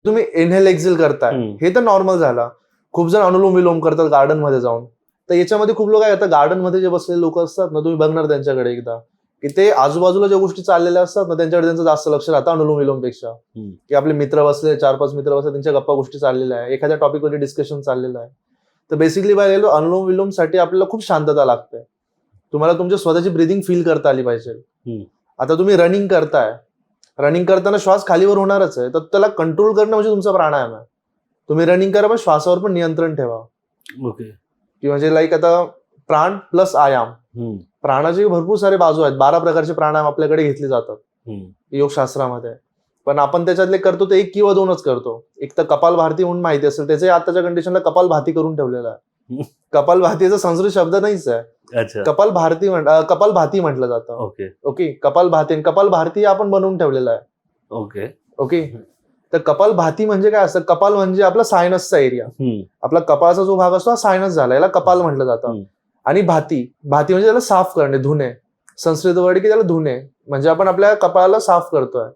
तुम्ही inhale exhale करताय हे तर नॉर्मल झाला. खूप जण अनुलोम विलोम करतात गार्डन मध्ये जाऊन. तर याच्यामध्ये खूप लोक काय करतात, गार्डन मध्ये जे बसलेले लोक असतात ना, तुम्ही बघणार त्यांच्याकडे एकदा की ते आजूबाजूला ज्या गोष्टी चाललेल्या असतात ना त्यांच्याकडे त्यांचं जास्त लक्ष राहतं अनुलोम विलोम पेक्षा. की आपले मित्र बसले, 4-5 मित्र बसले, त्यांच्या गप्पा गोष्टी चाललेल्या आहे, एखाद्या टॉपिकवरती डिस्कशन चाललेलं आहे. तर बेसिकली बघायला गेलो अनुलोम विलोम साठी आपल्याला खूप शांतता लागते. तुम्हाला तुमची स्वतःची ब्रिदिंग फील करता आली पाहिजे. आता तुम्ही रनिंग करताय, रनिंग करताना श्वास खालीवर होणारच आहे, तर त्याला कंट्रोल करणं म्हणजे तुमचा प्राणायाम आहे. तुम्ही रनिंग करा पण श्वासावर पण नियंत्रण ठेवा. ओके. की म्हणजे लाईक आता प्राण प्लस आयाम. प्राणाचे भरपूर सारे बाजू आहेत. 12 प्रकारचे प्राणायाम आपल्याकडे घेतले जातात योगशास्त्रामध्ये. पण आपण त्याच्यातले करतो ते 1 किंवा 2च करतो. एक तर कपालभाती म्हणून माहिती असेल, त्याचे आताच्या कंडिशनला कपालभाती करून ठेवलेला आहे. कपालभातीचा संस्कृत शब्द नाहीच आहे. कपालभाती म्हटलं जातं. ओके. कपालभाती आपण बनवून ठेवलेला आहे. ओके. तर कपालभाती म्हणजे काय असतं, कपाल म्हणजे आपला सायनसचा एरिया. आपला कपाळाचा जो भाग असतो हा सायनस झाला, याला कपाल म्हटलं जातं. आणि भाती म्हणजे त्याला साफ करणे, धुणे. संस्कृत वर्ड की त्याला धुणे म्हणजे आपण आपल्या कपाळाला साफ करतोय.